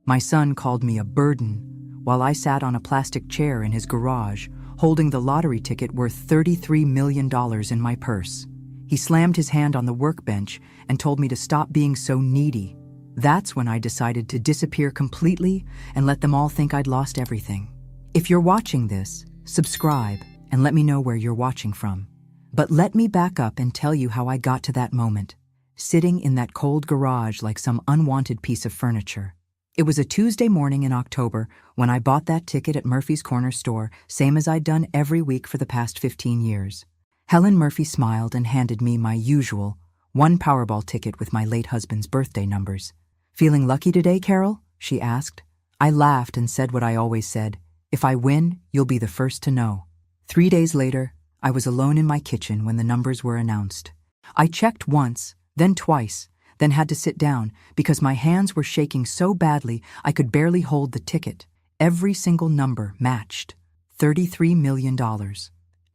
My son called me a burden, while I sat on a plastic chair in his garage, holding the lottery ticket worth $33 million in my purse. He slammed his hand on the workbench and told me to stop being so needy. That's when I decided to disappear completely and let them all think I'd lost everything. If you're watching this, subscribe and let me know where you're watching from. But let me back up and tell you how I got to that moment, sitting in that cold garage like some unwanted piece of furniture. It was a Tuesday morning in October when I bought that ticket at Murphy's Corner store, same as I'd done every week for the past 15 years. Helen Murphy smiled and handed me my usual one Powerball ticket with my late husband's birthday numbers. "Feeling lucky today, Carol?" she asked. I laughed and said what I always said, "If I win, you'll be the first to know." 3 days later, I was alone in my kitchen when the numbers were announced. I checked once, then twice, then had to sit down because my hands were shaking so badly I could barely hold the ticket. Every single number matched. $33 million.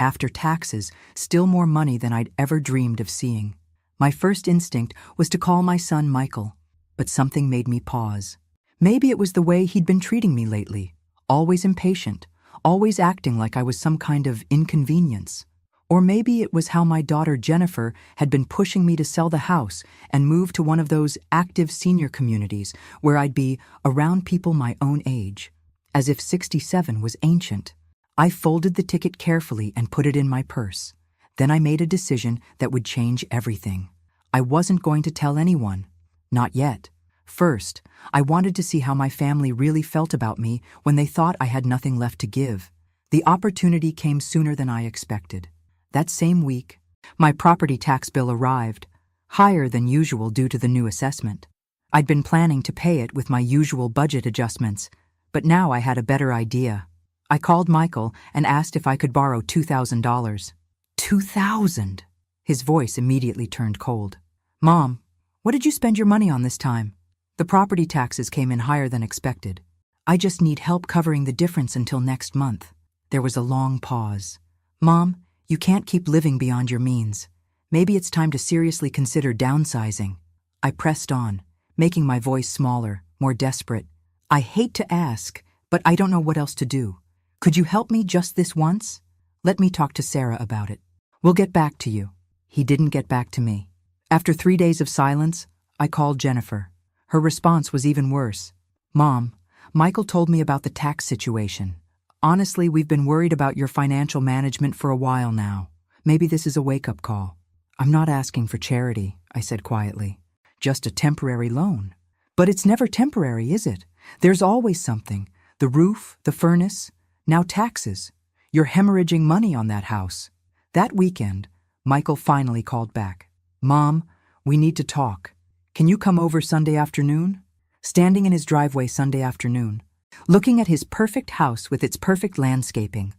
After taxes, still more money than I'd ever dreamed of seeing. My first instinct was to call my son Michael, but something made me pause. Maybe it was the way he'd been treating me lately, always impatient, always acting like I was some kind of inconvenience. Or maybe it was how my daughter Jennifer had been pushing me to sell the house and move to one of those active senior communities where I'd be around people my own age, as if 67 was ancient. I folded the ticket carefully and put it in my purse. Then I made a decision that would change everything. I wasn't going to tell anyone. Not yet. First, I wanted to see how my family really felt about me when they thought I had nothing left to give. The opportunity came sooner than I expected. That same week, my property tax bill arrived, higher than usual due to the new assessment. I'd been planning to pay it with my usual budget adjustments, but now I had a better idea. I called Michael and asked if I could borrow $2,000. $2,000! His voice immediately turned cold. "Mom, what did you spend your money on this time?" "The property taxes came in higher than expected. I just need help covering the difference until next month." There was a long pause. "Mom, you can't keep living beyond your means. Maybe it's time to seriously consider downsizing." I pressed on, making my voice smaller, more desperate. "I hate to ask, but I don't know what else to do. Could you help me just this once? Let me talk to Sarah about it. We'll get back to you." He didn't get back to me. After 3 days of silence, I called Jennifer. Her response was even worse. "Mom, Michael told me about the tax situation. Honestly, we've been worried about your financial management for a while now. Maybe this is a wake-up call." "I'm not asking for charity," I said quietly. "Just a temporary loan." "But it's never temporary, is it? There's always something. The roof, the furnace, now taxes. You're hemorrhaging money on that house." That weekend, Michael finally called back. "Mom, we need to talk. Can you come over Sunday afternoon?" Standing in his driveway Sunday afternoon, looking at his perfect house with its perfect landscaping,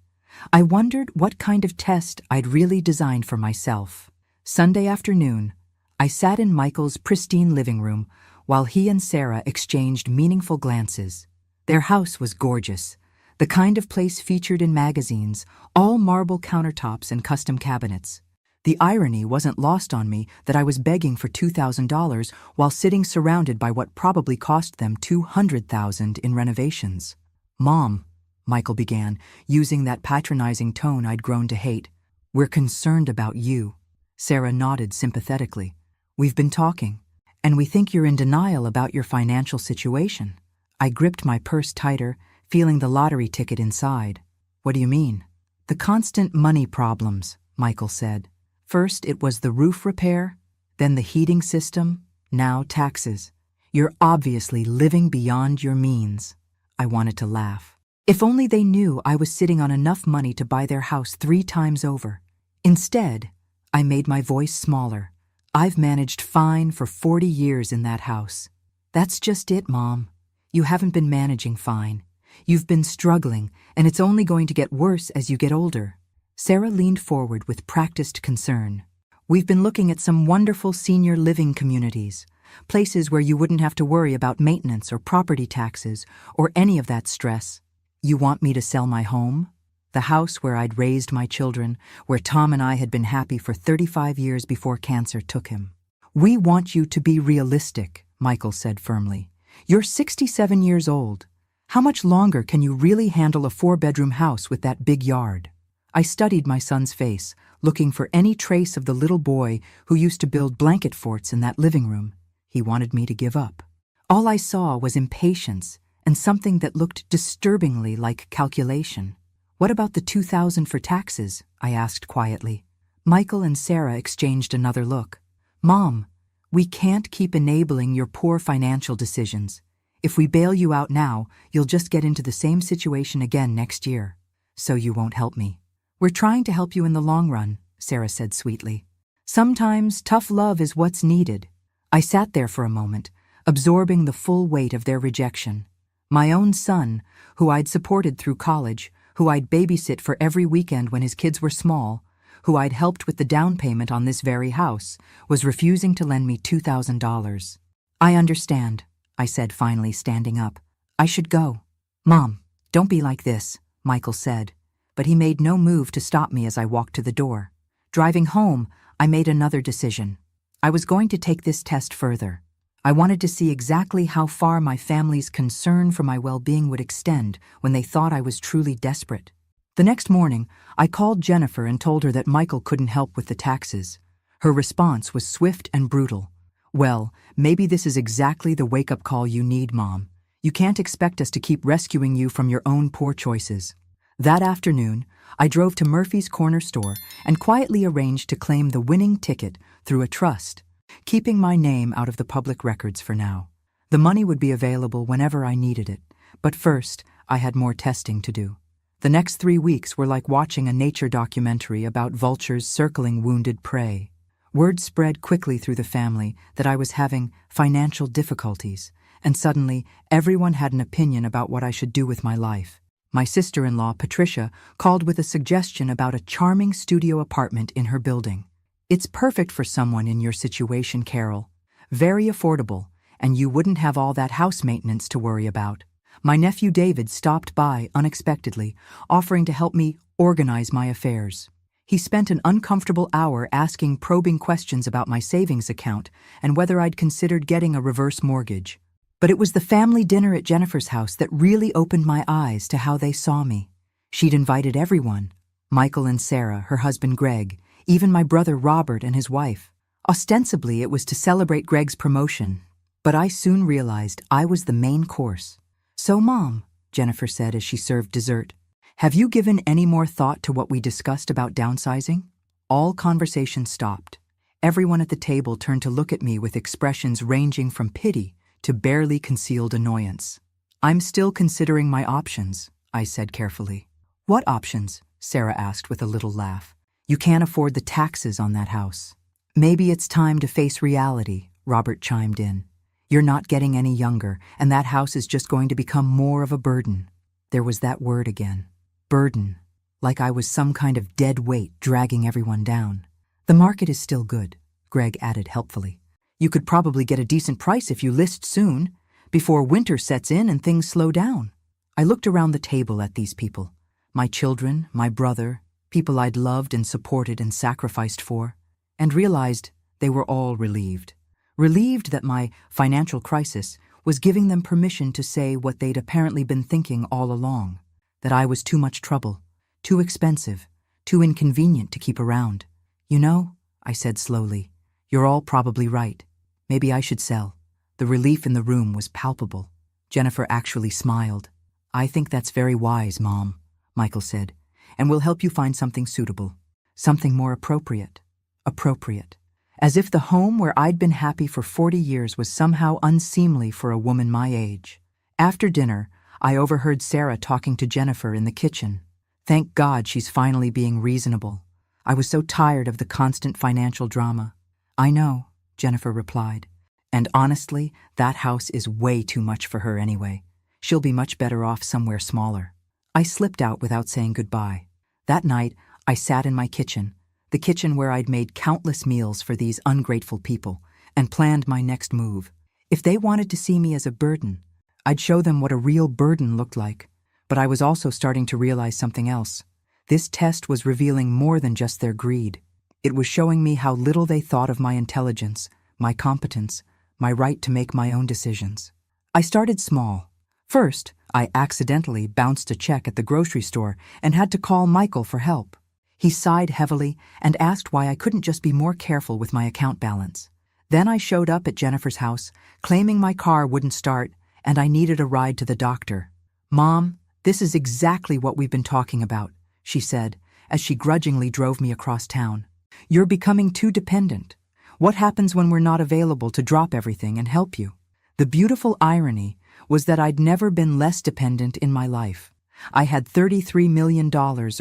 I wondered what kind of test I'd really designed for myself. Sunday afternoon, I sat in Michael's pristine living room while he and Sarah exchanged meaningful glances. Their house was gorgeous, the kind of place featured in magazines, all marble countertops and custom cabinets. The irony wasn't lost on me that I was begging for $2,000 while sitting surrounded by what probably cost them $200,000 in renovations. "Mom," Michael began, using that patronizing tone I'd grown to hate, "we're concerned about you." Sarah nodded sympathetically. "We've been talking, and we think you're in denial about your financial situation." I gripped my purse tighter, feeling the lottery ticket inside. "What do you mean?" "The constant money problems," Michael said. "First it was the roof repair, then the heating system, now taxes. You're obviously living beyond your means." I wanted to laugh. If only they knew I was sitting on enough money to buy their house 3 times over. Instead, I made my voice smaller. "I've managed fine for 40 years in that house." "That's just it, Mom. You haven't been managing fine. You've been struggling, and it's only going to get worse as you get older." Sarah leaned forward with practiced concern. "We've been looking at some wonderful senior living communities, places where you wouldn't have to worry about maintenance or property taxes or any of that stress." "You want me to sell my home? The house where I'd raised my children, where Tom and I had been happy for 35 years before cancer took him." "We want you to be realistic," Michael said firmly. You're 67 years old. How much longer can you really handle a 4-bedroom house with that big yard? I studied my son's face, looking for any trace of the little boy who used to build blanket forts in that living room. He wanted me to give up. All I saw was impatience and something that looked disturbingly like calculation. What about the $2,000 for taxes? I asked quietly. Michael and Sarah exchanged another look. Mom, we can't keep enabling your poor financial decisions. If we bail you out now, you'll just get into the same situation again next year. So you won't help me. We're trying to help you in the long run, Sarah said sweetly. Sometimes tough love is what's needed. I sat there for a moment, absorbing the full weight of their rejection. My own son, who I'd supported through college, who I'd babysit for every weekend when his kids were small, who I'd helped with the down payment on this very house, was refusing to lend me $2,000. I understand, I said, finally standing up. I should go. Mom, don't be like this, Michael said, but he made no move to stop me as I walked to the door. Driving home, I made another decision. I was going to take this test further. I wanted to see exactly how far my family's concern for my well-being would extend when they thought I was truly desperate. The next morning, I called Jennifer and told her that Michael couldn't help with the taxes. Her response was swift and brutal. Well, maybe this is exactly the wake-up call you need, Mom. You can't expect us to keep rescuing you from your own poor choices. That afternoon, I drove to Murphy's Corner store and quietly arranged to claim the winning ticket through a trust, keeping my name out of the public records for now. The money would be available whenever I needed it, but first, I had more testing to do. The next 3 weeks were like watching a nature documentary about vultures circling wounded prey. Word spread quickly through the family that I was having financial difficulties, and suddenly everyone had an opinion about what I should do with my life. My sister-in-law, Patricia, called with a suggestion about a charming studio apartment in her building. It's perfect for someone in your situation, Carol. Very affordable, and you wouldn't have all that house maintenance to worry about. My nephew David stopped by unexpectedly, offering to help me organize my affairs. He spent an uncomfortable hour asking probing questions about my savings account and whether I'd considered getting a reverse mortgage. But it was the family dinner at Jennifer's house that really opened my eyes to how they saw me. She'd invited everyone, Michael and Sarah, her husband Greg, even my brother Robert and his wife. Ostensibly, it was to celebrate Greg's promotion, but I soon realized I was the main course. So, Mom, Jennifer said as she served dessert, have you given any more thought to what we discussed about downsizing? All conversation stopped. Everyone at the table turned to look at me with expressions ranging from pity to barely concealed annoyance. I'm still considering my options, I said carefully. What options? Sarah asked with a little laugh. You can't afford the taxes on that house. Maybe it's time to face reality, Robert chimed in. You're not getting any younger, and that house is just going to become more of a burden. There was that word again. Burden. Like I was some kind of dead weight dragging everyone down. The market is still good, Greg added helpfully. You could probably get a decent price if you list soon, before winter sets in and things slow down. I looked around the table at these people. My children, my brother, people I'd loved and supported and sacrificed for, and realized they were all relieved. Relieved that my financial crisis was giving them permission to say what they'd apparently been thinking all along, that I was too much trouble, too expensive, too inconvenient to keep around. You know, I said slowly, you're all probably right. Maybe I should sell. The relief in the room was palpable. Jennifer actually smiled. I think that's very wise, Mom, Michael said, and we'll help you find something suitable, something more appropriate. Appropriate. As if the home where I'd been happy for 40 years was somehow unseemly for a woman my age. After dinner, I overheard Sarah talking to Jennifer in the kitchen. Thank God she's finally being reasonable. I was so tired of the constant financial drama. I know, Jennifer replied. And honestly, that house is way too much for her anyway. She'll be much better off somewhere smaller. I slipped out without saying goodbye. That night, I sat in my kitchen, the kitchen where I'd made countless meals for these ungrateful people, and planned my next move. If they wanted to see me as a burden, I'd show them what a real burden looked like. But I was also starting to realize something else. This test was revealing more than just their greed. It was showing me how little they thought of my intelligence, my competence, my right to make my own decisions. I started small. First, I accidentally bounced a check at the grocery store and had to call Michael for help. He sighed heavily and asked why I couldn't just be more careful with my account balance. Then I showed up at Jennifer's house, claiming my car wouldn't start and I needed a ride to the doctor. "Mom, this is exactly what we've been talking about," she said, as she grudgingly drove me across town. "You're becoming too dependent. What happens when we're not available to drop everything and help you?" The beautiful irony was that I'd never been less dependent in my life. I had $33 million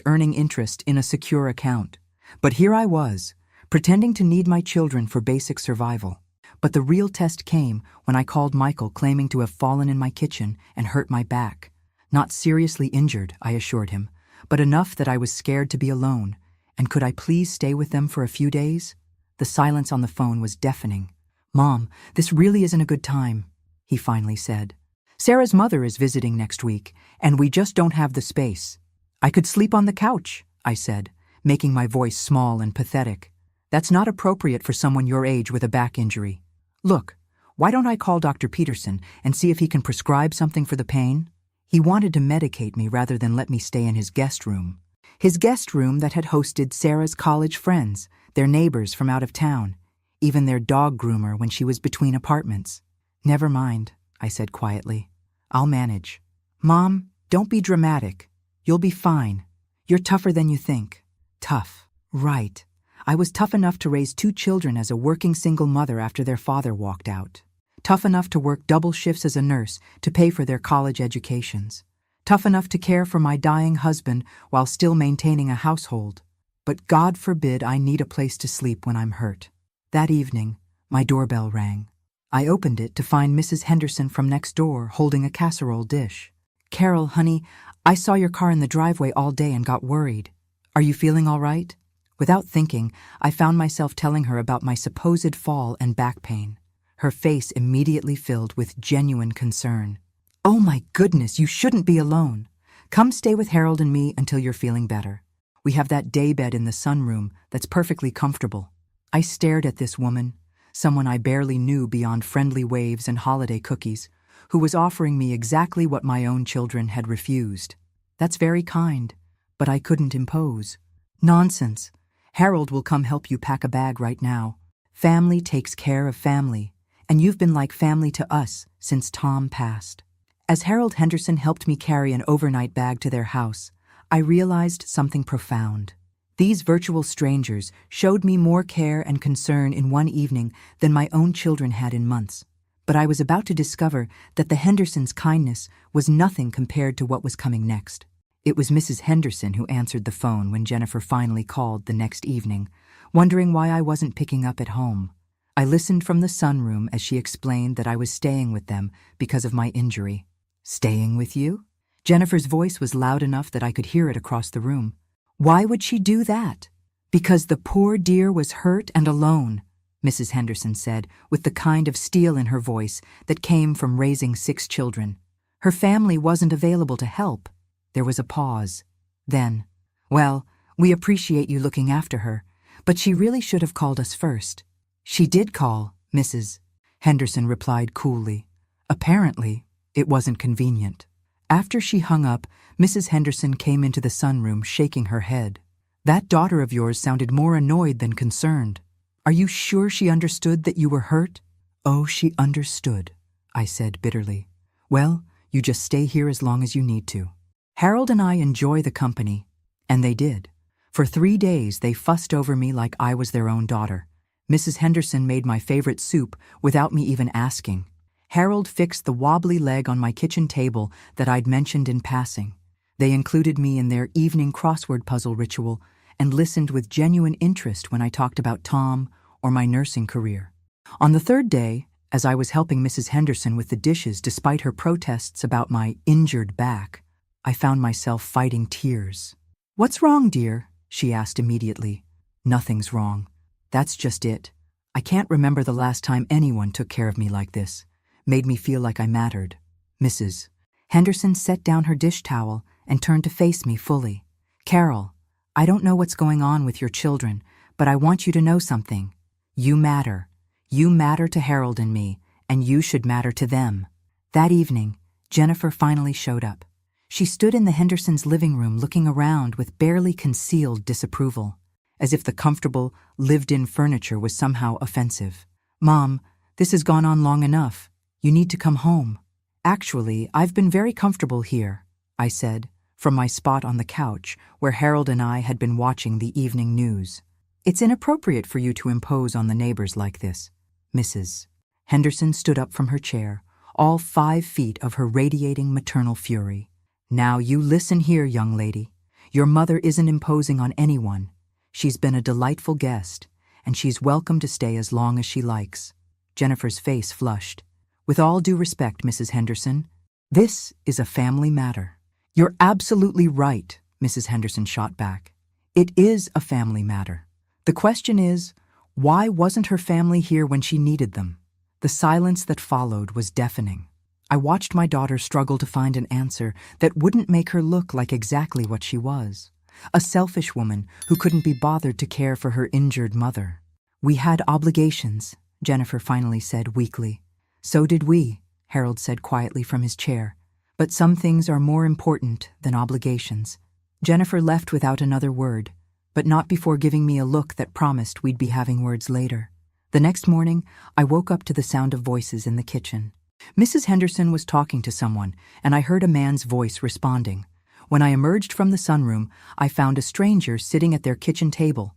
earning interest in a secure account. But here I was, pretending to need my children for basic survival. But the real test came when I called Michael claiming to have fallen in my kitchen and hurt my back. Not seriously injured, I assured him, but enough that I was scared to be alone. And could I please stay with them for a few days? The silence on the phone was deafening. "Mom, this really isn't a good time," he finally said. "Sarah's mother is visiting next week, and we just don't have the space." "I could sleep on the couch," I said, making my voice small and pathetic. "That's not appropriate for someone your age with a back injury. Look, why don't I call Dr. Peterson and see if he can prescribe something for the pain?" He wanted to medicate me rather than let me stay in his guest room. His guest room that had hosted Sarah's college friends, their neighbors from out of town, even their dog groomer when she was between apartments. "Never mind," I said quietly. "I'll manage." "Mom, don't be dramatic. You'll be fine. You're tougher than you think." Tough. Right. I was tough enough to raise 2 children as a working single mother after their father walked out. Tough enough to work double shifts as a nurse to pay for their college educations. Tough enough to care for my dying husband while still maintaining a household. But God forbid I need a place to sleep when I'm hurt. That evening, my doorbell rang. I opened it to find Mrs. Henderson from next door holding a casserole dish. "Carol, honey, I saw your car in the driveway all day and got worried. Are you feeling all right?" Without thinking, I found myself telling her about my supposed fall and back pain. Her face immediately filled with genuine concern. "Oh my goodness, you shouldn't be alone. Come stay with Harold and me until you're feeling better. We have that daybed in the sunroom that's perfectly comfortable." I stared at this woman, someone I barely knew beyond friendly waves and holiday cookies, who was offering me exactly what my own children had refused. "That's very kind, but I couldn't impose." "Nonsense. Harold will come help you pack a bag right now. Family takes care of family, and you've been like family to us since Tom passed." As Harold Henderson helped me carry an overnight bag to their house, I realized something profound. These virtual strangers showed me more care and concern in one evening than my own children had in months. But I was about to discover that the Hendersons' kindness was nothing compared to what was coming next. It was Mrs. Henderson who answered the phone when Jennifer finally called the next evening, wondering why I wasn't picking up at home. I listened from the sunroom as she explained that I was staying with them because of my injury. "Staying with you?" Jennifer's voice was loud enough that I could hear it across the room. "Why would she do that?" "Because the poor dear was hurt and alone," Mrs. Henderson said, with the kind of steel in her voice that came from raising 6 children. "Her family wasn't available to help." There was a pause. Then, "Well, we appreciate you looking after her, but she really should have called us first." "She did call, Mrs." Henderson replied coolly. "Apparently, it wasn't convenient." After she hung up, Mrs. Henderson came into the sunroom shaking her head. "That daughter of yours sounded more annoyed than concerned. Are you sure she understood that you were hurt?" "Oh, she understood," I said bitterly. "Well, you just stay here as long as you need to. Harold and I enjoy the company." And they did. For 3 days they fussed over me like I was their own daughter. Mrs. Henderson made my favorite soup without me even asking. Harold fixed the wobbly leg on my kitchen table that I'd mentioned in passing. They included me in their evening crossword puzzle ritual and listened with genuine interest when I talked about Tom or my nursing career. On the 3rd day, as I was helping Mrs. Henderson with the dishes despite her protests about my injured back, I found myself fighting tears. "What's wrong, dear?" she asked immediately. "Nothing's wrong. That's just it. I can't remember the last time anyone took care of me like this. Made me feel like I mattered." Mrs. Henderson set down her dish towel and turned to face me fully. "Carol, I don't know what's going on with your children, but I want you to know something. You matter. You matter to Harold and me, and you should matter to them." That evening, Jennifer finally showed up. She stood in the Hendersons' living room looking around with barely concealed disapproval, as if the comfortable, lived-in furniture was somehow offensive. "Mom, this has gone on long enough. You need to come home." "Actually, I've been very comfortable here," I said, from my spot on the couch where Harold and I had been watching the evening news. "It's inappropriate for you to impose on the neighbors like this, Mrs. Henderson stood up from her chair, all 5 feet of her radiating maternal fury. "Now you listen here, young lady. Your mother isn't imposing on anyone. She's been a delightful guest, and she's welcome to stay as long as she likes." Jennifer's face flushed. "With all due respect, Mrs. Henderson, this is a family matter." "You're absolutely right," Mrs. Henderson shot back. "It is a family matter. The question is, why wasn't her family here when she needed them?" The silence that followed was deafening. I watched my daughter struggle to find an answer that wouldn't make her look like exactly what she was, a selfish woman who couldn't be bothered to care for her injured mother. "We had obligations," Jennifer finally said weakly. "So did we," Harold said quietly from his chair. "But some things are more important than obligations." Jennifer left without another word, but not before giving me a look that promised we'd be having words later. The next morning, I woke up to the sound of voices in the kitchen. Mrs. Henderson was talking to someone, and I heard a man's voice responding. When I emerged from the sunroom, I found a stranger sitting at their kitchen table,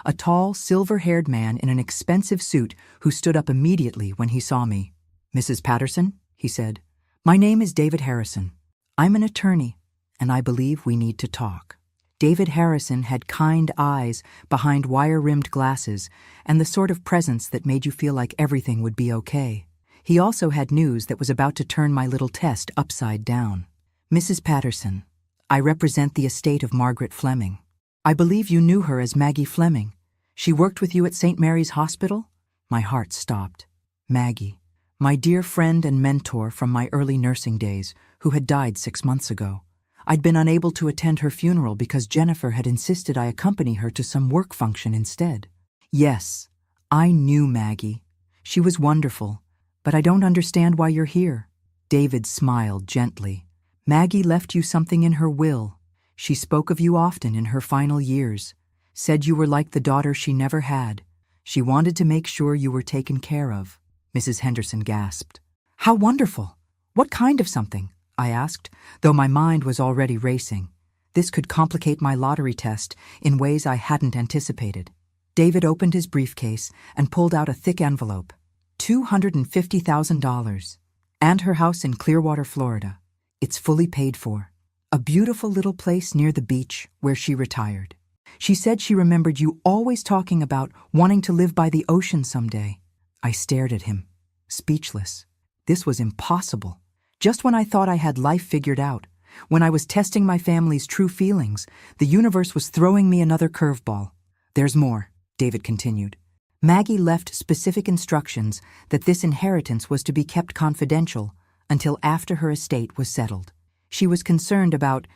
a tall, silver-haired man in an expensive suit who stood up immediately when he saw me. "Mrs. Patterson," he said, "my name is David Harrison. I'm an attorney, and I believe we need to talk." David Harrison had kind eyes behind wire-rimmed glasses and the sort of presence that made you feel like everything would be okay. He also had news that was about to turn my little test upside down. "Mrs. Patterson, I represent the estate of Margaret Fleming. I believe you knew her as Maggie Fleming. She worked with you at St. Mary's Hospital?" My heart stopped. Maggie, my dear friend and mentor from my early nursing days, who had died 6 months ago. I'd been unable to attend her funeral because Jennifer had insisted I accompany her to some work function instead. "Yes, I knew Maggie. She was wonderful, but I don't understand why you're here." David smiled gently. "Maggie left you something in her will. She spoke of you often in her final years, said you were like the daughter she never had. She wanted to make sure you were taken care of." Mrs. Henderson gasped. "How wonderful! What kind of something?" I asked, though my mind was already racing. This could complicate my lottery test in ways I hadn't anticipated. David opened his briefcase and pulled out a thick envelope. $250,000. And her house in Clearwater, Florida. It's fully paid for. A beautiful little place near the beach where she retired. She said she remembered you always talking about wanting to live by the ocean someday. I stared at him, speechless. This was impossible. Just when I thought I had life figured out, when I was testing my family's true feelings, the universe was throwing me another curveball. "There's more," David continued. "Maggie left specific instructions that this inheritance was to be kept confidential until after her estate was settled. She was concerned about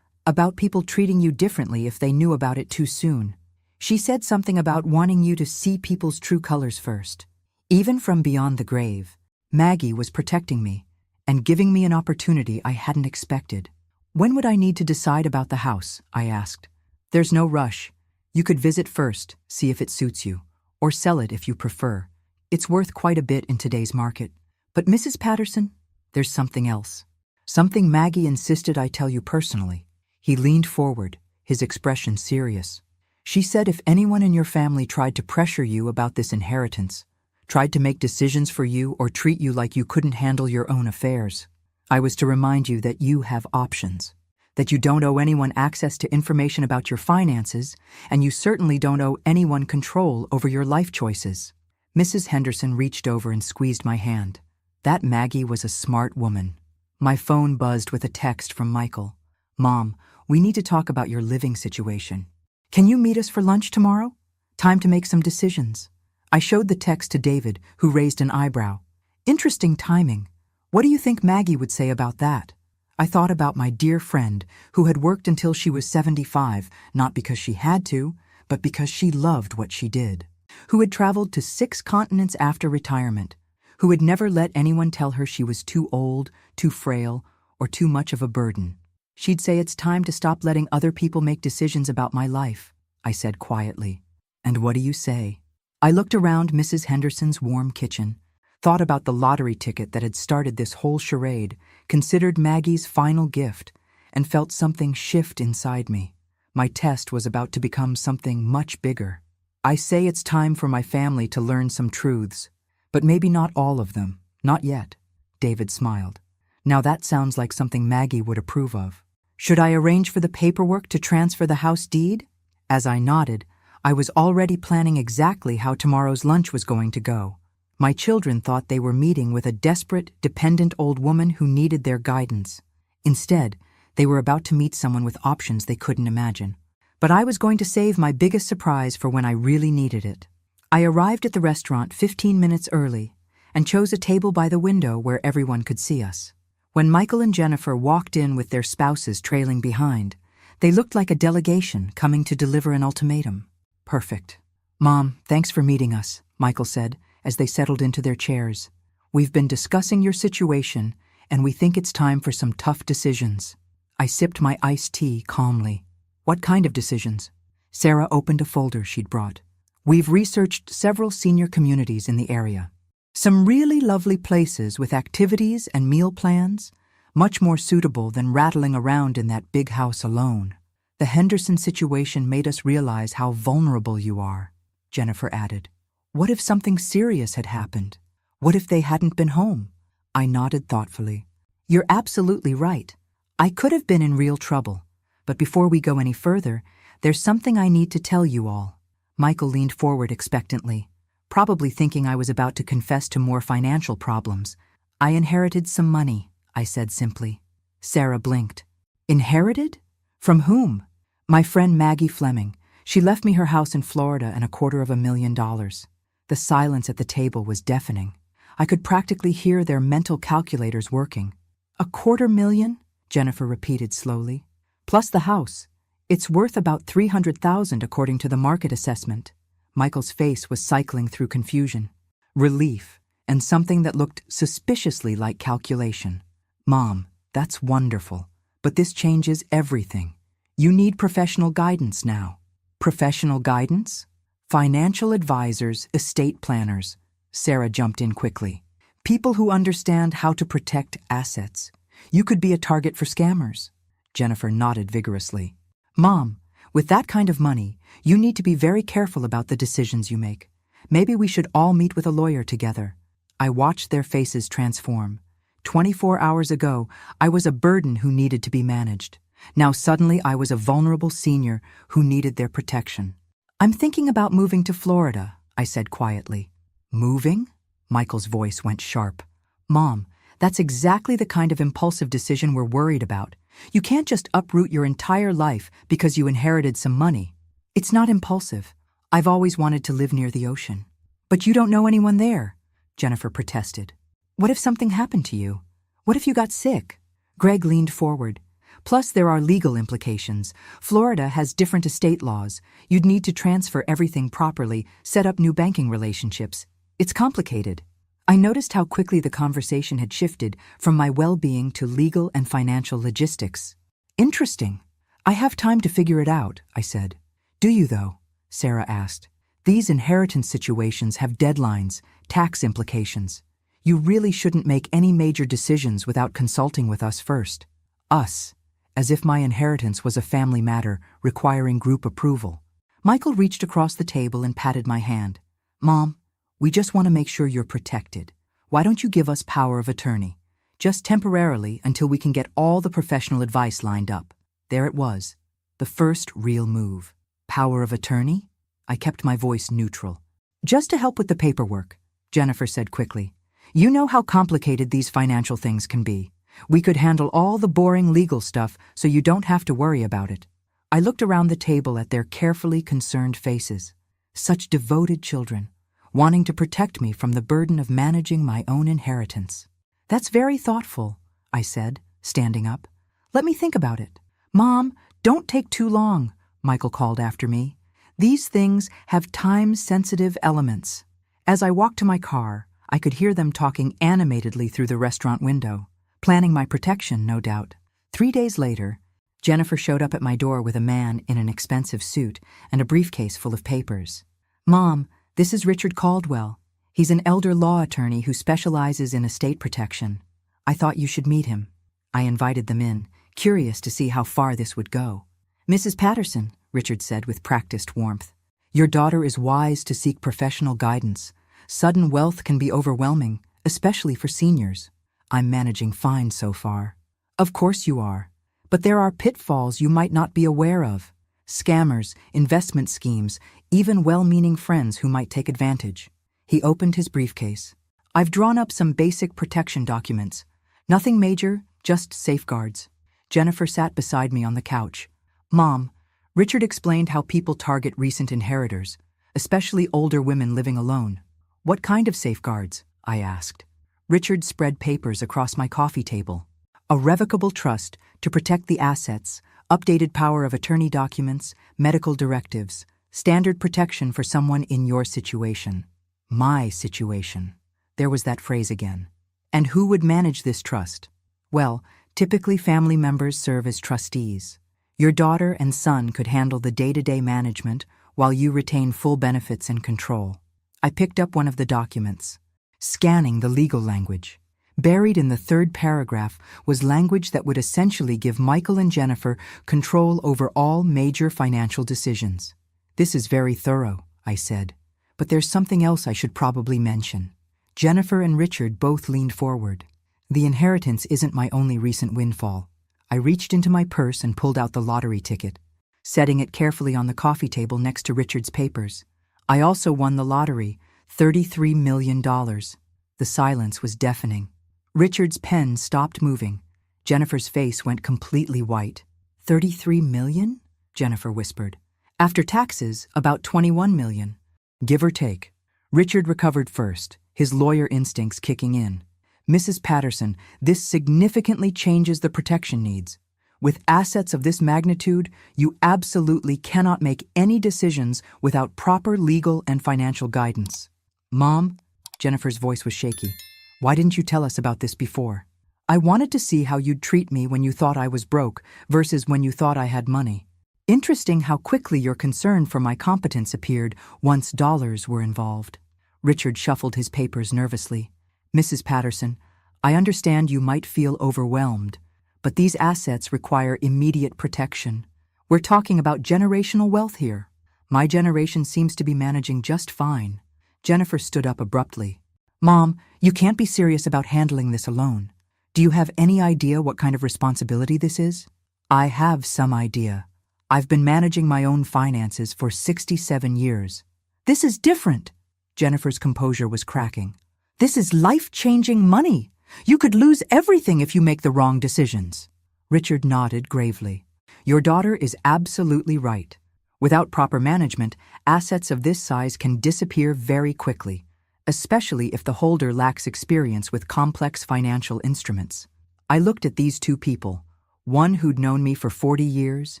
people treating you differently if they knew about it too soon. She said something about wanting you to see people's true colors first. Even from beyond the grave, Maggie was protecting me and giving me an opportunity I hadn't expected." "When would I need to decide about the house?" I asked. "There's no rush. You could visit first, see if it suits you, or sell it if you prefer. It's worth quite a bit in today's market. But Mrs. Patterson, there's something else. Something Maggie insisted I tell you personally." He leaned forward, his expression serious. "She said if anyone in your family tried to pressure you about this inheritance, tried to make decisions for you or treat you like you couldn't handle your own affairs, I was to remind you that you have options, that you don't owe anyone access to information about your finances, and you certainly don't owe anyone control over your life choices." Mrs. Henderson reached over and squeezed my hand. That Maggie was a smart woman. My phone buzzed with a text from Michael. "Mom, we need to talk about your living situation. Can you meet us for lunch tomorrow? Time to make some decisions." I showed the text to David, who raised an eyebrow. "Interesting timing. What do you think Maggie would say about that?" I thought about my dear friend, who had worked until she was 75, not because she had to, but because she loved what she did, who had traveled to 6 continents after retirement, who would never let anyone tell her she was too old, too frail, or too much of a burden. She'd say it's time to stop letting other people make decisions about my life, I said quietly. And what do you say? I looked around Mrs. Henderson's warm kitchen, thought about the lottery ticket that had started this whole charade, considered Maggie's final gift, and felt something shift inside me. My test was about to become something much bigger. I say it's time for my family to learn some truths, but maybe not all of them. Not yet. David smiled. Now that sounds like something Maggie would approve of. Should I arrange for the paperwork to transfer the house deed? As I nodded, I was already planning exactly how tomorrow's lunch was going to go. My children thought they were meeting with a desperate, dependent old woman who needed their guidance. Instead, they were about to meet someone with options they couldn't imagine. But I was going to save my biggest surprise for when I really needed it. I arrived at the restaurant 15 minutes early and chose a table by the window where everyone could see us. When Michael and Jennifer walked in with their spouses trailing behind, they looked like a delegation coming to deliver an ultimatum. Perfect. Mom, thanks for meeting us, Michael said as they settled into their chairs. We've been discussing your situation, and we think it's time for some tough decisions. I sipped my iced tea calmly. What kind of decisions? Sarah opened a folder she'd brought. We've researched several senior communities in the area. Some really lovely places with activities and meal plans, much more suitable than rattling around in that big house alone. The Henderson situation made us realize how vulnerable you are, Jennifer added. What if something serious had happened? What if they hadn't been home? I nodded thoughtfully. You're absolutely right. I could have been in real trouble. But before we go any further, there's something I need to tell you all. Michael leaned forward expectantly, probably thinking I was about to confess to more financial problems. I inherited some money, I said simply. Sarah blinked. Inherited? From whom? My friend Maggie Fleming. She left me her house in Florida and $250,000. The silence at the table was deafening. I could practically hear their mental calculators working. $250,000? Jennifer repeated slowly. Plus the house. It's worth about $300,000 according to the market assessment. Michael's face was cycling through confusion, relief, and something that looked suspiciously like calculation. Mom, that's wonderful, but this changes everything. You need professional guidance now. Professional guidance? Financial advisors, estate planners. Sarah jumped in quickly. People who understand how to protect assets. You could be a target for scammers. Jennifer nodded vigorously. Mom, with that kind of money, you need to be very careful about the decisions you make. Maybe we should all meet with a lawyer together. I watched their faces transform. 24 hours ago, I was a burden who needed to be managed. Now suddenly I was a vulnerable senior who needed their protection. I'm thinking about moving to Florida, I said quietly. Moving? Michael's voice went sharp. Mom, that's exactly the kind of impulsive decision we're worried about. You can't just uproot your entire life because you inherited some money. It's not impulsive. I've always wanted to live near the ocean. But you don't know anyone there, Jennifer protested. What if something happened to you? What if you got sick? Greg leaned forward. Plus, there are legal implications. Florida has different estate laws. You'd need to transfer everything properly, set up new banking relationships. It's complicated. I noticed how quickly the conversation had shifted from my well-being to legal and financial logistics. Interesting. I have time to figure it out, I said. Do you, though? Sarah asked. These inheritance situations have deadlines, tax implications. You really shouldn't make any major decisions without consulting with us first. Us. As if my inheritance was a family matter requiring group approval. Michael reached across the table and patted my hand. Mom, we just want to make sure you're protected. Why don't you give us power of attorney? Just temporarily until we can get all the professional advice lined up. There it was. The first real move. Power of attorney? I kept my voice neutral. Just to help with the paperwork, Jennifer said quickly. You know how complicated these financial things can be. We could handle all the boring legal stuff so you don't have to worry about it. I looked around the table at their carefully concerned faces. Such devoted children, wanting to protect me from the burden of managing my own inheritance. That's very thoughtful, I said, standing up. Let me think about it. Mom, don't take too long, Michael called after me. These things have time-sensitive elements. As I walked to my car, I could hear them talking animatedly through the restaurant window, planning my protection, no doubt. 3 days later, Jennifer showed up at my door with a man in an expensive suit and a briefcase full of papers. "Mom, this is Richard Caldwell. He's an elder law attorney who specializes in estate protection. I thought you should meet him." I invited them in, curious to see how far this would go. "Mrs. Patterson," Richard said with practiced warmth, "your daughter is wise to seek professional guidance. Sudden wealth can be overwhelming, especially for seniors. I'm managing fine so far." "Of course you are. But there are pitfalls you might not be aware of. Scammers, investment schemes, even well-meaning friends who might take advantage." He opened his briefcase. "I've drawn up some basic protection documents. Nothing major, just safeguards." Jennifer sat beside me on the couch. "Mom, Richard explained how people target recent inheritors, especially older women living alone." "What kind of safeguards?" I asked. Richard spread papers across my coffee table. "A revocable trust to protect the assets, updated power of attorney documents, medical directives, standard protection for someone in your situation." My situation. There was that phrase again. "And who would manage this trust?" "Well, typically family members serve as trustees. Your daughter and son could handle the day-to-day management while you retain full benefits and control." I picked up one of the documents, scanning the legal language. Buried in the third paragraph was language that would essentially give Michael and Jennifer control over all major financial decisions. "This is very thorough," I said, "but there's something else I should probably mention." Jennifer and Richard both leaned forward. "The inheritance isn't my only recent windfall." I reached into my purse and pulled out the lottery ticket, setting it carefully on the coffee table next to Richard's papers. "I also won the lottery, $33 million. The silence was deafening. Richard's pen stopped moving. Jennifer's face went completely white. "$33 million?" Jennifer whispered. "After taxes, about $21 million. Give or take." Richard recovered first, his lawyer instincts kicking in. "Mrs. Patterson, this significantly changes the protection needs. With assets of this magnitude, you absolutely cannot make any decisions without proper legal and financial guidance." "Mom," Jennifer's voice was shaky, "why didn't you tell us about this before?" "I wanted to see how you'd treat me when you thought I was broke versus when you thought I had money. Interesting how quickly your concern for my competence appeared once dollars were involved." Richard shuffled his papers nervously. "Mrs. Patterson, I understand you might feel overwhelmed, but these assets require immediate protection. We're talking about generational wealth here. My generation seems to be managing just fine." Jennifer stood up abruptly. "Mom, you can't be serious about handling this alone. Do you have any idea what kind of responsibility this is?" "I have some idea. I've been managing my own finances for 67 years. This is different." Jennifer's composure was cracking. "This is life-changing money. You could lose everything if you make the wrong decisions." Richard nodded gravely. "Your daughter is absolutely right. Without proper management, assets of this size can disappear very quickly, especially if the holder lacks experience with complex financial instruments." I looked at these two people, one who'd known me for 40 years,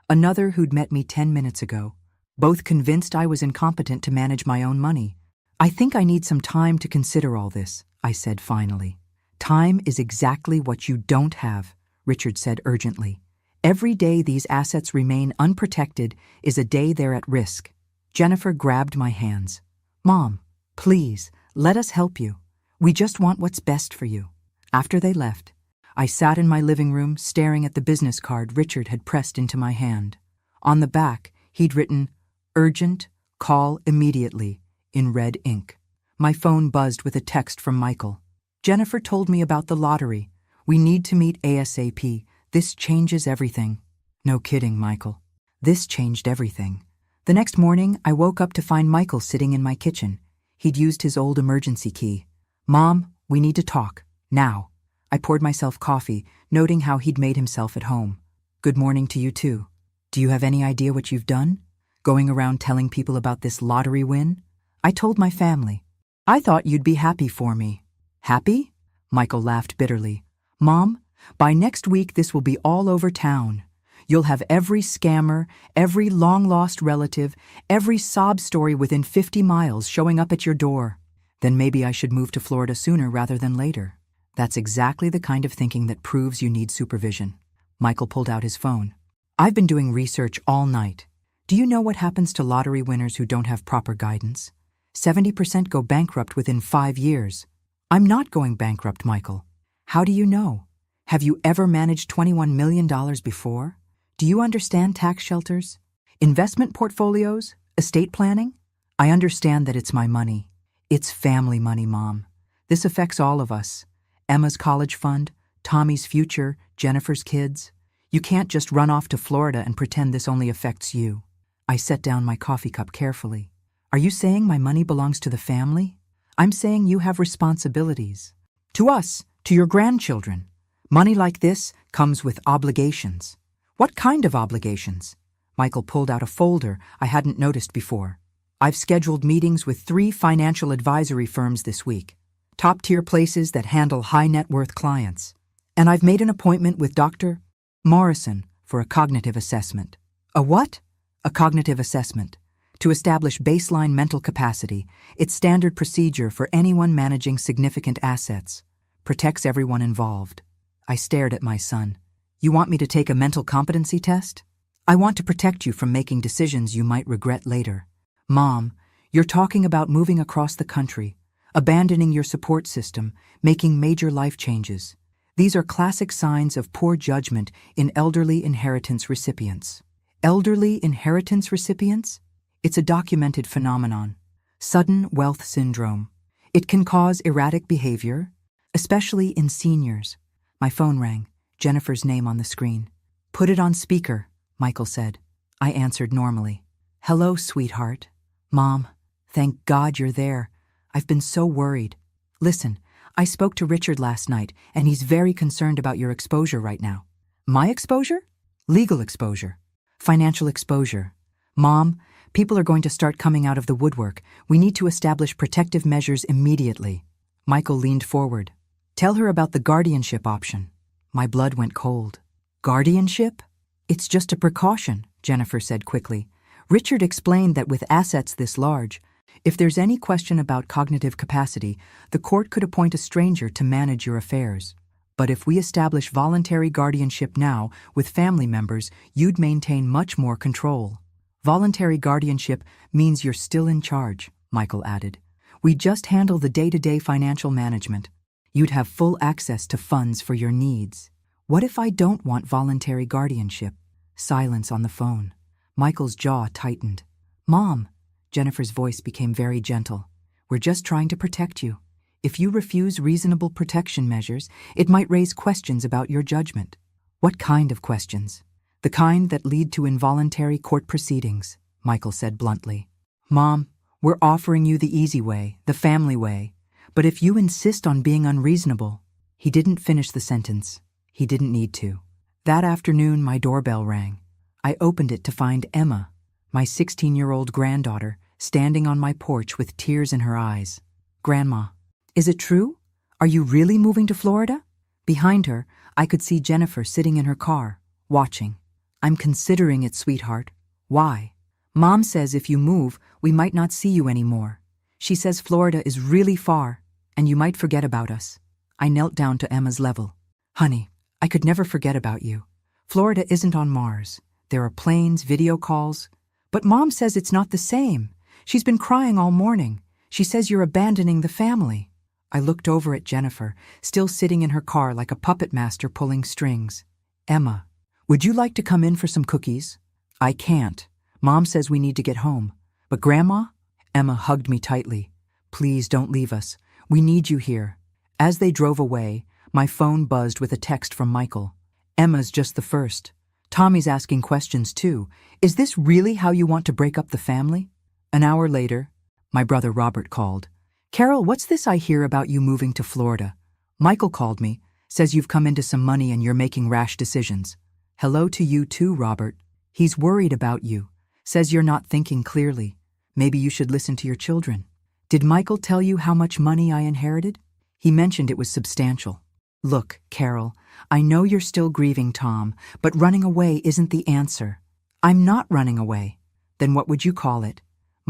another who'd met me 10 minutes ago, both convinced I was incompetent to manage my own money. "I think I need some time to consider all this," I said finally. "Time is exactly what you don't have," Richard said urgently. "Every day these assets remain unprotected is a day they're at risk." Jennifer grabbed my hands. "Mom, please, let us help you. We just want what's best for you." After they left, I sat in my living room staring at the business card Richard had pressed into my hand. On the back, he'd written, "Urgent, call immediately," in red ink. My phone buzzed with a text from Michael. "Jennifer told me about the lottery. We need to meet ASAP. This changes everything." No kidding, Michael. This changed everything. The next morning, I woke up to find Michael sitting in my kitchen. He'd used his old emergency key. "Mom, we need to talk. Now." I poured myself coffee, noting how he'd made himself at home. "Good morning to you too. Do you have any idea what you've done? Going around telling people about this lottery win?" I told my family. "I thought you'd be happy for me." "Happy?" Michael laughed bitterly. "Mom, by next week this will be all over town. You'll have every scammer, every long-lost relative, every sob story within 50 miles showing up at your door. Then maybe I should move to Florida sooner rather than later. That's exactly the kind of thinking that proves you need supervision. Michael pulled out his phone. I've been doing research all night. Do you know what happens to lottery winners who don't have proper guidance? 70% go bankrupt within 5 years. I'm not going bankrupt, Michael. How do you know? Have you ever managed $21 million before? Do you understand tax shelters? Investment portfolios? Estate planning? I understand that it's my money. It's family money, Mom. This affects all of us. Emma's college fund, Tommy's future, Jennifer's kids. You can't just run off to Florida and pretend this only affects you. I set down my coffee cup carefully. Are you saying my money belongs to the family? I'm saying you have responsibilities. To us, to your grandchildren. Money like this comes with obligations. What kind of obligations? Michael pulled out a folder I hadn't noticed before. I've scheduled meetings with 3 financial advisory firms this week. Top-tier places that handle high-net-worth clients. And I've made an appointment with Dr. Morrison for a cognitive assessment. A what? A cognitive assessment. To establish baseline mental capacity, it's standard procedure for anyone managing significant assets. Protects everyone involved. I stared at my son. You want me to take a mental competency test? I want to protect you from making decisions you might regret later. Mom, you're talking about moving across the country, abandoning your support system, making major life changes. These are classic signs of poor judgment in elderly inheritance recipients. Elderly inheritance recipients? It's a documented phenomenon. Sudden wealth syndrome. It can cause erratic behavior, especially in seniors. My phone rang, Jennifer's name on the screen. Put it on speaker, Michael said. I answered normally. Hello, sweetheart. Mom, thank God you're there. I've been so worried. Listen, I spoke to Richard last night, and he's very concerned about your exposure right now. My exposure? Legal exposure. Financial exposure. Mom, people are going to start coming out of the woodwork. We need to establish protective measures immediately. Michael leaned forward. Tell her about the guardianship option. My blood went cold. Guardianship? It's just a precaution, Jennifer said quickly. Richard explained that with assets this large, if there's any question about cognitive capacity, the court could appoint a stranger to manage your affairs. But if we establish voluntary guardianship now with family members, you'd maintain much more control. Voluntary guardianship means you're still in charge, Michael added. We just handle the day-to-day financial management. You'd have full access to funds for your needs. What if I don't want voluntary guardianship? Silence on the phone. Michael's jaw tightened. Mom, Jennifer's voice became very gentle. We're just trying to protect you. If you refuse reasonable protection measures, it might raise questions about your judgment. What kind of questions? The kind that lead to involuntary court proceedings, Michael said bluntly. Mom, we're offering you the easy way, the family way. But if you insist on being unreasonable... He didn't finish the sentence. He didn't need to. That afternoon, my doorbell rang. I opened it to find Emma, my 16-year-old granddaughter, standing on my porch with tears in her eyes. Grandma, is it true? Are you really moving to Florida? Behind her, I could see Jennifer sitting in her car, watching. I'm considering it, sweetheart. Why? Mom says if you move, we might not see you anymore. She says Florida is really far, and you might forget about us. I knelt down to Emma's level. Honey, I could never forget about you. Florida isn't on Mars. There are planes, video calls. But Mom says it's not the same. She's been crying all morning. She says you're abandoning the family. I looked over at Jennifer, still sitting in her car like a puppet master pulling strings. Emma, would you like to come in for some cookies? I can't. Mom says we need to get home. But Grandma? Emma hugged me tightly. Please don't leave us. We need you here. As they drove away, my phone buzzed with a text from Michael. Emma's just the first. Tommy's asking questions too. Is this really how you want to break up the family? An hour later, my brother Robert called. Carol, what's this I hear about you moving to Florida? Michael called me, says you've come into some money and you're making rash decisions. Hello to you too, Robert. He's worried about you. Says you're not thinking clearly. Maybe you should listen to your children. Did Michael tell you how much money I inherited? He mentioned it was substantial. Look, Carol, I know you're still grieving Tom, but running away isn't the answer. I'm not running away. Then what would you call it?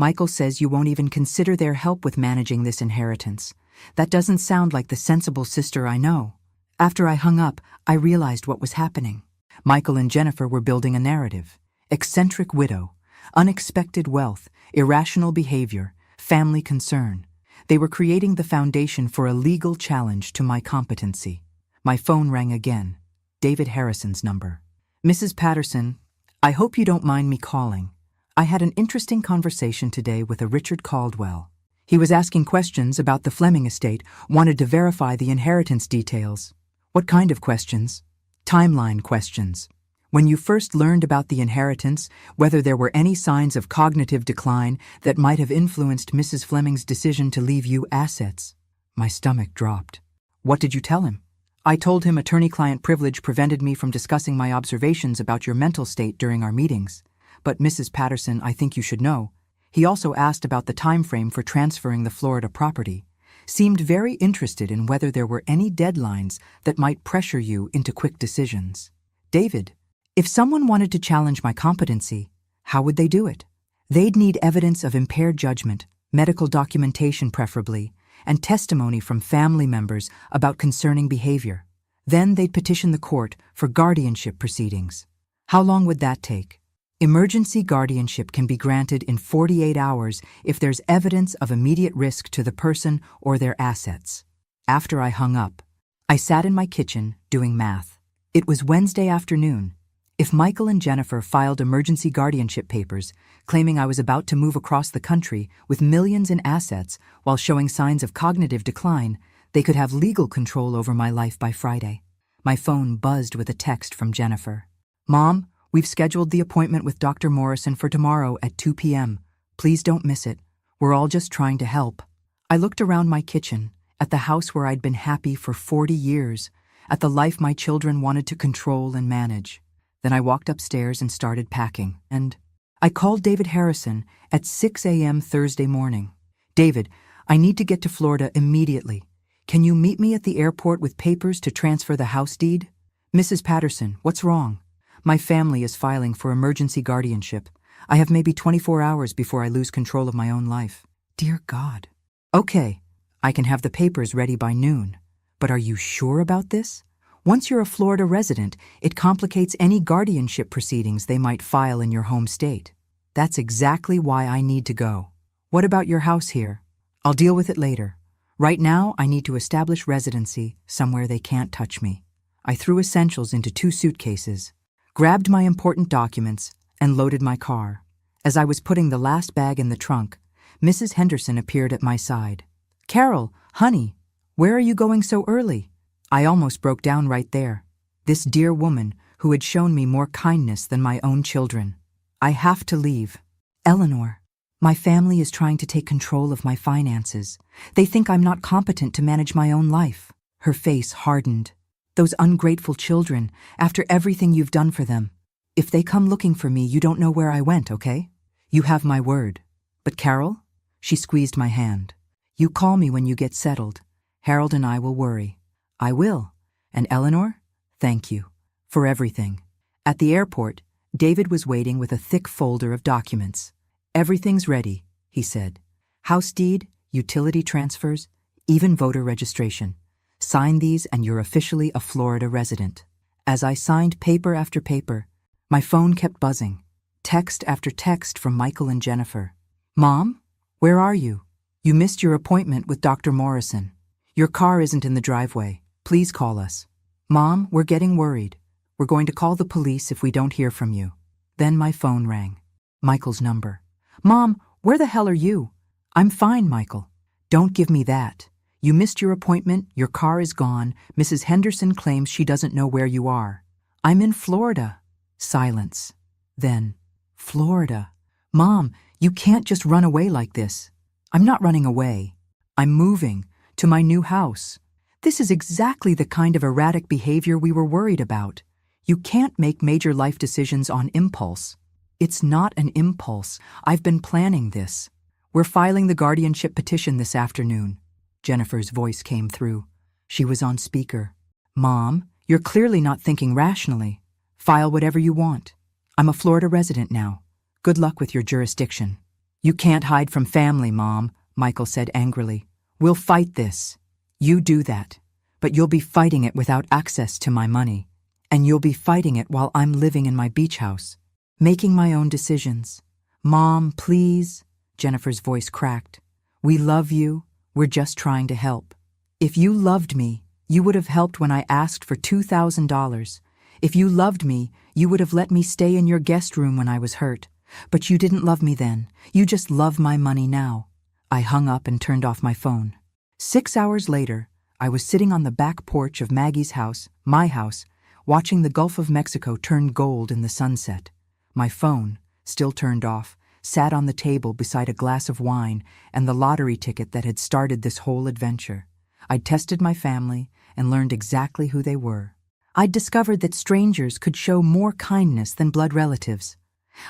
Michael says you won't even consider their help with managing this inheritance. That doesn't sound like the sensible sister I know. After I hung up, I realized what was happening. Michael and Jennifer were building a narrative. Eccentric widow, unexpected wealth, irrational behavior, family concern. They were creating the foundation for a legal challenge to my competency. My phone rang again. David Harrison's number. Mrs. Patterson, I hope you don't mind me calling. I had an interesting conversation today with a Richard Caldwell. He was asking questions about the Fleming estate, wanted to verify the inheritance details. What kind of questions? Timeline questions. When you first learned about the inheritance, whether there were any signs of cognitive decline that might have influenced Mrs. Fleming's decision to leave you assets. My stomach dropped. What did you tell him? I told him attorney-client privilege prevented me from discussing my observations about your mental state during our meetings. But Mrs. Patterson, I think you should know. He also asked about the time frame for transferring the Florida property. Seemed very interested in whether there were any deadlines that might pressure you into quick decisions. David, if someone wanted to challenge my competency, how would they do it? They'd need evidence of impaired judgment, medical documentation preferably, and testimony from family members about concerning behavior. Then they'd petition the court for guardianship proceedings. How long would that take? Emergency guardianship can be granted in 48 hours if there's evidence of immediate risk to the person or their assets. After I hung up, I sat in my kitchen doing math. It was Wednesday afternoon. If Michael and Jennifer filed emergency guardianship papers, claiming I was about to move across the country with millions in assets while showing signs of cognitive decline, they could have legal control over my life by Friday. My phone buzzed with a text from Jennifer. Mom, we've scheduled the appointment with Dr. Morrison for tomorrow at 2 p.m. Please don't miss it. We're all just trying to help. I looked around my kitchen, at the house where I'd been happy for 40 years, at the life my children wanted to control and manage. Then I walked upstairs and started packing, and I called David Harrison at 6 a.m. Thursday morning. David, I need to get to Florida immediately. Can you meet me at the airport with papers to transfer the house deed? Mrs. Patterson, what's wrong? My family is filing for emergency guardianship. I have maybe 24 hours before I lose control of my own life. Dear God. Okay, I can have the papers ready by noon. But are you sure about this? Once you're a Florida resident, it complicates any guardianship proceedings they might file in your home state. That's exactly why I need to go. What about your house here? I'll deal with it later. Right now, I need to establish residency somewhere they can't touch me. I threw essentials into 2 suitcases, grabbed my important documents, and loaded my car. As I was putting the last bag in the trunk, Mrs. Henderson appeared at my side. Carol, honey, where are you going so early? I almost broke down right there. This dear woman who had shown me more kindness than my own children. I have to leave. Eleanor, my family is trying to take control of my finances. They think I'm not competent to manage my own life. Her face hardened. Those ungrateful children, after everything you've done for them. If they come looking for me, you don't know where I went, okay? You have my word. But Carol? She squeezed my hand. You call me when you get settled. Harold and I will worry. I will. And Eleanor, thank you for everything. At the airport, David was waiting with a thick folder of documents. Everything's ready, he said. House deed, utility transfers, even voter registration. Sign these and you're officially a Florida resident. As I signed paper after paper, my phone kept buzzing. Text after text from Michael and Jennifer. Mom, where are you? You missed your appointment with Dr. Morrison. Your car isn't in the driveway. Please call us. Mom, we're getting worried. We're going to call the police if we don't hear from you. Then my phone rang. Michael's number. Mom, where the hell are you? I'm fine, Michael. Don't give me that. You missed your appointment, your car is gone, Mrs. Henderson claims she doesn't know where you are. I'm in Florida. Silence. Then, Florida. Mom, you can't just run away like this. I'm not running away. I'm moving to my new house. This is exactly the kind of erratic behavior we were worried about. You can't make major life decisions on impulse. It's not an impulse. I've been planning this. We're filing the guardianship petition this afternoon. Jennifer's voice came through. She was on speaker. Mom, you're clearly not thinking rationally. File whatever you want. I'm a Florida resident now. Good luck with your jurisdiction. You can't hide from family, Mom, Michael said angrily. We'll fight this. You do that. But you'll be fighting it without access to my money. And you'll be fighting it while I'm living in my beach house, making my own decisions. Mom, please, Jennifer's voice cracked. We love you. We're just trying to help. If you loved me, you would have helped when I asked for $2,000. If you loved me, you would have let me stay in your guest room when I was hurt. But you didn't love me then. You just love my money now. I hung up and turned off my phone. 6 hours later, I was sitting on the back porch of Maggie's house, my house, watching the Gulf of Mexico turn gold in the sunset. My phone, still turned off, sat on the table beside a glass of wine and the lottery ticket that had started this whole adventure. I'd tested my family and learned exactly who they were. I'd discovered that strangers could show more kindness than blood relatives.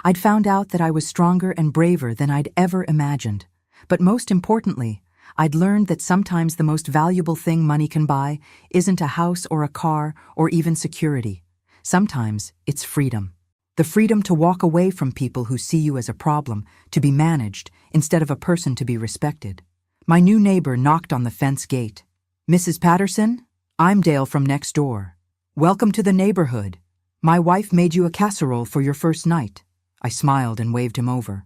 I'd found out that I was stronger and braver than I'd ever imagined. But most importantly, I'd learned that sometimes the most valuable thing money can buy isn't a house or a car or even security. Sometimes it's freedom. The freedom to walk away from people who see you as a problem, to be managed, instead of a person to be respected. My new neighbor knocked on the fence gate. Mrs. Patterson, I'm Dale from next door. Welcome to the neighborhood. My wife made you a casserole for your first night. I smiled and waved him over.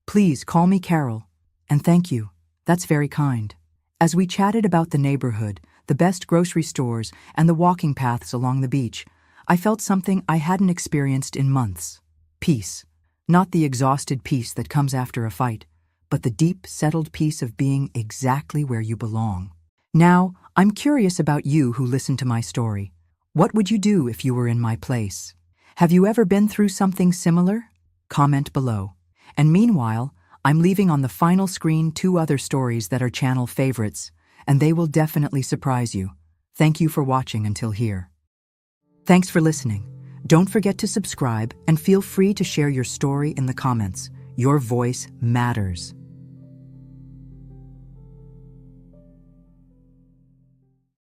Please call me Carol. And thank you. That's very kind. As we chatted about the neighborhood, the best grocery stores, and the walking paths along the beach, I felt something I hadn't experienced in months. Peace. Not the exhausted peace that comes after a fight, but the deep, settled peace of being exactly where you belong. Now, I'm curious about you who listened to my story. What would you do if you were in my place? Have you ever been through something similar? Comment below. And meanwhile, I'm leaving on the final screen 2 other stories that are channel favorites, and they will definitely surprise you. Thank you for watching until here. Thanks for listening. Don't forget to subscribe and feel free to share your story in the comments. Your voice matters.